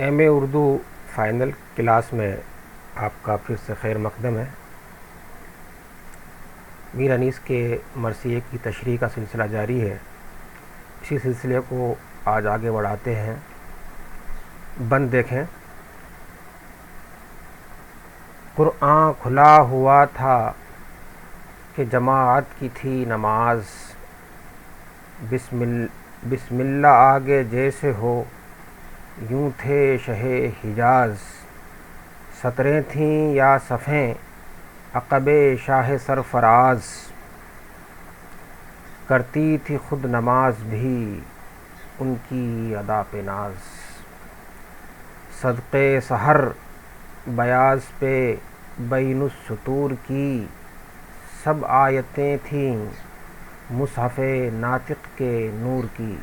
M اے Urdu final class میں آپ کا پھر سے خیر مقدم ہے۔ میر انیس کے مرثیے کی تشریح کا سلسلہ جاری ہے۔ اسی سلسلے کو آج آگے بڑھاتے ہیں۔ بند دیکھیں۔ قرآن کھلا ہوا تھا کہ جماعت کی تھی نماز، بسم اللہ آگے جیسے ہو یوں تھے شہ حجاز، سطریں تھیں یا صفیں عقب شاہ سرفراز، کرتی تھی خود نماز بھی ان کی ادا پہ ناز، صدقے سحر بیاض پہ بین السطور کی سب آیتیں تھیں مصحف ناطق کے نور کی۔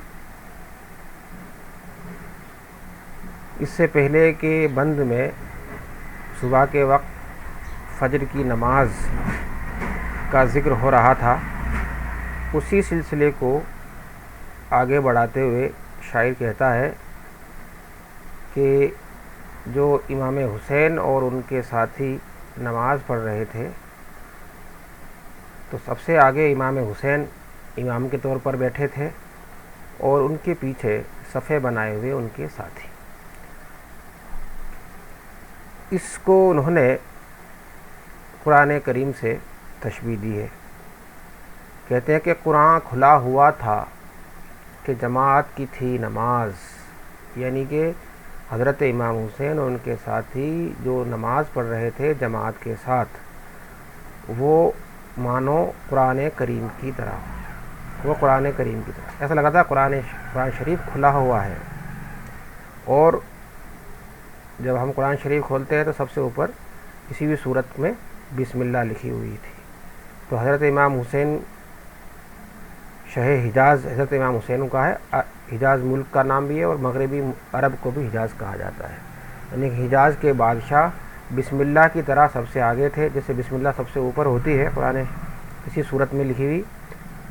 اس سے پہلے کے بند میں صبح کے وقت فجر کی نماز کا ذکر ہو رہا تھا۔ اسی سلسلے کو آگے بڑھاتے ہوئے شاعر کہتا ہے کہ جو امام حسین اور ان کے ساتھی نماز پڑھ رہے تھے تو سب سے آگے امام حسین امام کے طور پر بیٹھے تھے اور ان کے پیچھے صفے بنائے ہوئے ان کے ساتھی۔ اس کو انہوں نے قرآن کریم سے تشبیہ دی ہے۔ کہتے ہیں کہ قرآن کھلا ہوا تھا کہ جماعت کی تھی نماز، یعنی کہ حضرت امام حسین اور ان کے ساتھی جو نماز پڑھ رہے تھے جماعت کے ساتھ، وہ مانو قرآن کریم کی طرح، وہ قرآن کریم کی طرح ایسا لگا تھا قرآن شریف کھلا ہوا ہے۔ اور جب ہم قرآن شریف کھولتے ہیں تو سب سے اوپر کسی بھی صورت میں بسم اللہ لکھی ہوئی تھی۔ تو حضرت امام حسین شہ حجاز حضرت امام حسین کا ہے۔ حجاز ملک کا نام بھی ہے اور مغربی عرب کو بھی حجاز کہا جاتا ہے، یعنی کہ حجاز کے بادشاہ بسم اللہ کی طرح سب سے آگے تھے، جیسے بسم اللہ سب سے اوپر ہوتی ہے قرآن کسی صورت میں لکھی ہوئی،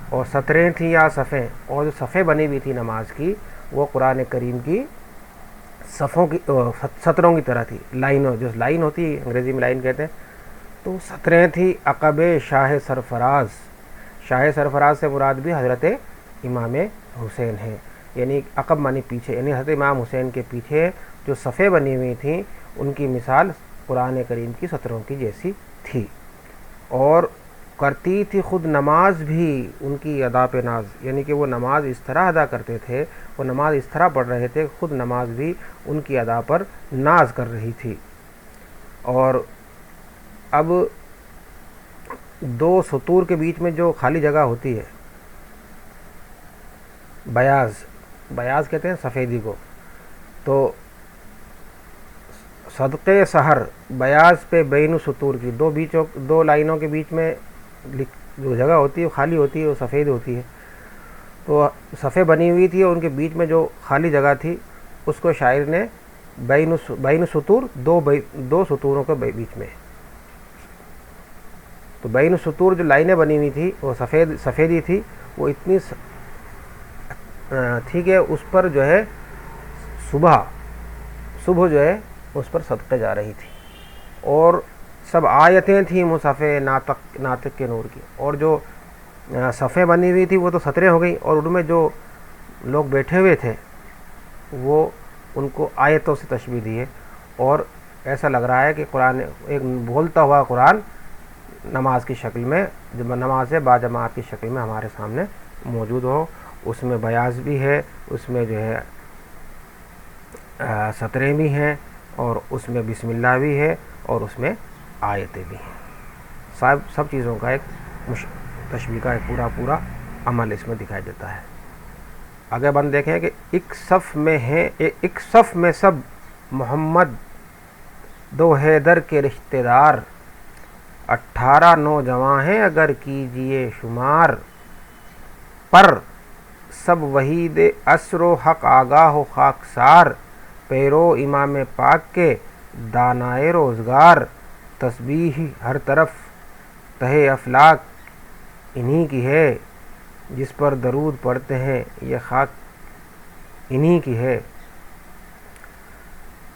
اور سطریں تھیں یا صفیں، اور جو صفیں بنی ہوئی تھی نماز کی وہ قرآن کریم کی صفوں کی سطروں کی طرح تھی، لائنوں، جو لائن ہوتی ہے انگریزی میں لائن کہتے ہیں، تو سطریں تھی عقب شاہ سرفراز۔ شاہ سرفراز سے مراد بھی حضرت امام حسین ہیں، یعنی عقب معنی پیچھے، یعنی حضرت امام حسین کے پیچھے جو صفیں بنی ہوئی تھیں ان کی مثال قرآن کریم کی سطروں کی جیسی تھی۔ اور کرتی تھی خود نماز بھی ان کی ادا پہ ناز، یعنی کہ وہ نماز اس طرح ادا کرتے تھے، وہ نماز اس طرح پڑھ رہے تھے، خود نماز بھی ان کی ادا پر ناز کر رہی تھی۔ اور اب دو سطور کے بیچ میں جو خالی جگہ ہوتی ہے، بیاض کہتے ہیں سفیدی کو، تو صدقے سحر بیاض پہ بین السطور کی دو لائنوں کے بیچ میں جو جگہ ہوتی ہے خالی ہوتی ہے وہ سفید ہوتی ہے، تو صفیں بنی ہوئی تھی اور ان کے بیچ میں جو خالی جگہ تھی اس کو شاعر نے بین السطور دو سطوروں کے بیچ میں، تو بین السطور جو لائنیں بنی ہوئی تھی وہ سفیدی تھی، وہ اتنی تھی کہ اس پر جو ہے صبح جو ہے اس پر صدقے جا رہی تھی، اور سب آیتیں تھیں مصحف ناطق کے نور کی، اور جو صفیں بنی ہوئی تھی وہ تو سطریں ہو گئیں، اور ان میں جو لوگ بیٹھے ہوئے تھے وہ ان کو آیتوں سے تشبیہ دی ہے، اور ایسا لگ رہا ہے کہ قرآن ایک بولتا ہوا قرآن نماز کی شکل میں، جب نماز با جماعت کی شکل میں ہمارے سامنے موجود ہو، اس میں بیاض بھی ہے، اس میں جو ہے سطریں بھی ہیں، اور اس میں بسم اللہ بھی ہے، اور اس میں آیتیں بھی ہیں۔ سب چیزوں کا ایک تشبیہ کا ایک پورا عمل اس میں دکھائی دیتا ہے۔ آگے بند دیکھیں کہ ایک صف میں سب محمد دو حیدر کے رشتہ دار، 18 نوجواں ہیں اگر کیجئے شمار، پر سب وحید عصر و حق آگاہ و خاکسار، پیرو امام پاک کے دانائے روزگار، تسبیح ہر طرف تہ افلاک انہی کی ہے، جس پر درود پڑھتے ہیں یہ خاک انہی کی ہے۔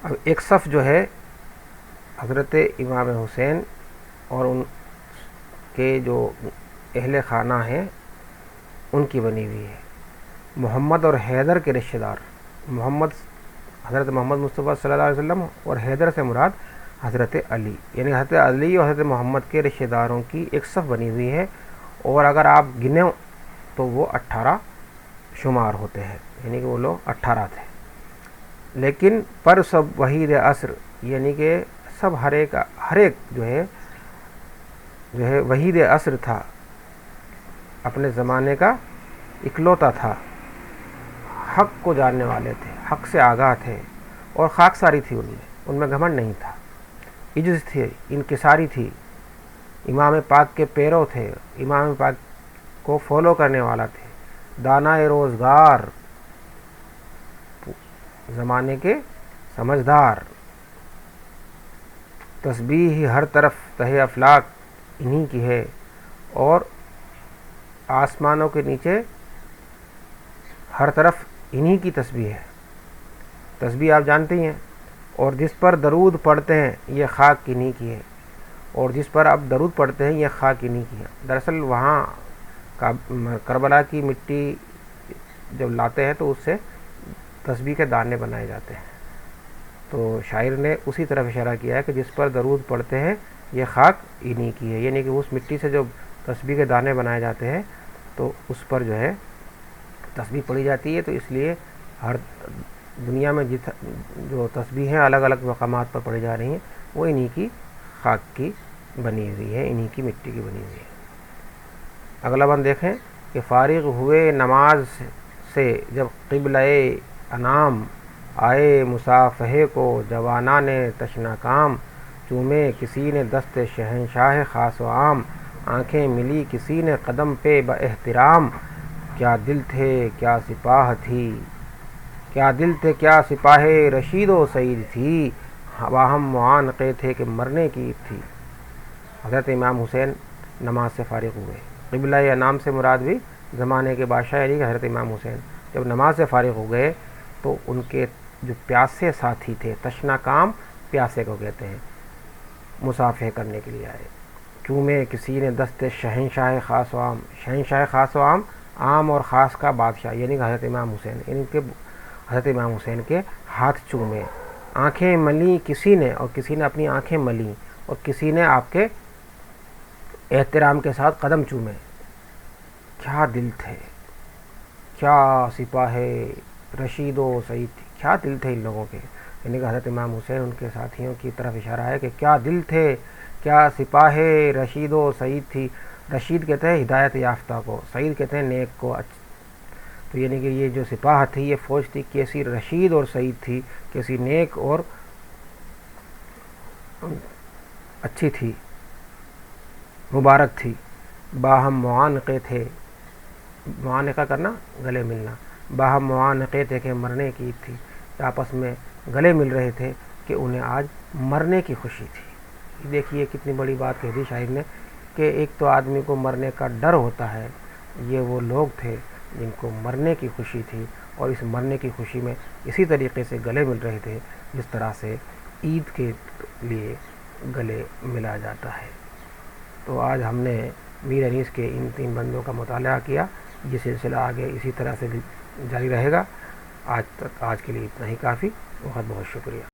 اب ایک صف جو ہے حضرت امام حسین اور ان کے جو اہل خانہ ہیں ان کی بنی ہوئی ہے. محمد اور حیدر کے رشتہ دار، حضرت محمد مصطفیٰ صلی اللہ علیہ وسلم اور حیدر سے مراد حضرت علی، یعنی حضرت علی اور حضرت محمد کے رشتہ داروں کی ایک صف بنی ہوئی ہے. اور اگر آپ گنیں تو وہ 18 شمار ہوتے ہیں، یعنی کہ وہ لوگ 18 تھے. لیکن پر سب وحید عصر، یعنی کہ سب ہر ایک جو ہے وحید عصر تھا، اپنے زمانے کا اکلوتا تھا، حق کو جاننے والے تھے، حق سے آگاہ تھے، اور خاکساری تھی ان میں گھمنڈ نہیں تھا، عجز تھی، انکساری تھی، امام پاک کے پیرو تھے، امام پاک کو فالو کرنے والا تھے، دانائے روزگار، زمانے کے سمجھدار، تسبیح ہر طرف تہ افلاک انہی کی ہے، اور آسمانوں کے نیچے ہر طرف انہی کی تسبیح ہے. تسبیح آپ جانتے ہی ہیں. اور جس پر درود پڑھتے ہیں یہ خاک انہی کی ہے، اور جس پر آپ درود پڑھتے ہیں یہ خاک انہی کی ہے. دراصل وہاں کربلا کی مٹی جب لاتے ہیں تو اس سے تسبیح کے دانے بنائے جاتے ہیں. تو شاعر نے اسی طرف اشارہ کیا ہے کہ جس پر درود پڑھتے ہیں یہ خاک انہی کی ہے، یعنی کہ اس مٹی سے جو تسبیح کے دانے بنائے جاتے ہیں تو اس پر جو ہے تسبیح پڑھی جاتی ہے. تو اس لیے ہر دنیا میں جو تسبیحیں الگ الگ مقامات پر پڑھی جا رہی ہیں وہ انہی کی خاک کی بنی ہوئی ہے، انہی کی مٹی کی بنی ہوئی ہے. اگلا بند دیکھیں کہ فارغ ہوئے نماز سے جب قبلہ انام، آئے مصافحے کو جوانان تشنا کام، چومے کسی نے دست شہنشاہ خاص و عام، آنکھیں ملی کسی نے قدم پہ باحترام، کیا دل تھے کیا سپاہ تھی، کیا دل تھے کیا سپاہ رشید و سعید تھی، باہم معانقے تھے کہ مرنے کی عید تھی. حضرت امام حسین نماز سے فارغ ہوئے. قبلہ انام سے مراد بھی زمانے کے بادشاہ علی حضرت امام حسین جب نماز سے فارغ ہو گئے تو ان کے جو پیاسے ساتھی تھے، تشنا کام پیاسے کو کہتے ہیں، مصافحہ کرنے کے لیے آئے. چومے کسی نے دست شہنشاہ خاص و عام، شہنشاہ خاص و عام، عام اور خاص کا بادشاہ، یعنی کہ حضرت امام حسین، ان کے حضرت امام حسین کے ہاتھ چومے. آنکھیں ملی کسی نے، اور کسی نے اپنی آنکھیں ملی، اور کسی نے آپ کے احترام کے ساتھ قدم چومے. کیا دل تھے کیا سپاہ رشید و سعید تھی، کیا دل تھے ان لوگوں کے، یعنی کہ حضرت امام حسین ان کے ساتھیوں کی طرف اشارہ ہے کہ کیا دل تھے کیا سپاہ رشید و سعید تھی. رشید کہتے ہیں ہدایت یافتہ کو، سعید کہتے ہیں نیک کو. تو یعنی کہ یہ جو سپاہ تھی، یہ فوج تھی، کیسی رشید اور سعید تھی، کیسی نیک اور اچھی تھی، مبارک تھی. باہم معانقے تھے، معانقہ کرنا گلے ملنا، باہم معانقے تھے کہ مرنے کی عید تھی، آپس میں گلے مل رہے تھے کہ انہیں آج مرنے کی خوشی تھی. دیکھیے کتنی بڑی بات کہہ دی شاعر نے کہ ایک تو آدمی کو مرنے کا ڈر ہوتا ہے، یہ وہ لوگ تھے جن کو مرنے کی خوشی تھی، اور اس مرنے کی خوشی میں اسی طریقے سے گلے مل رہے تھے جس طرح سے عید کے لیے گلے ملا جاتا ہے. تو آج ہم نے میر انیس کے ان 3 بندوں کا مطالعہ کیا. یہ سلسلہ آگے اسی طرح سے جاری رہے گا. آج کے لیے اتنا ہی کافی. بہت بہت شکریہ.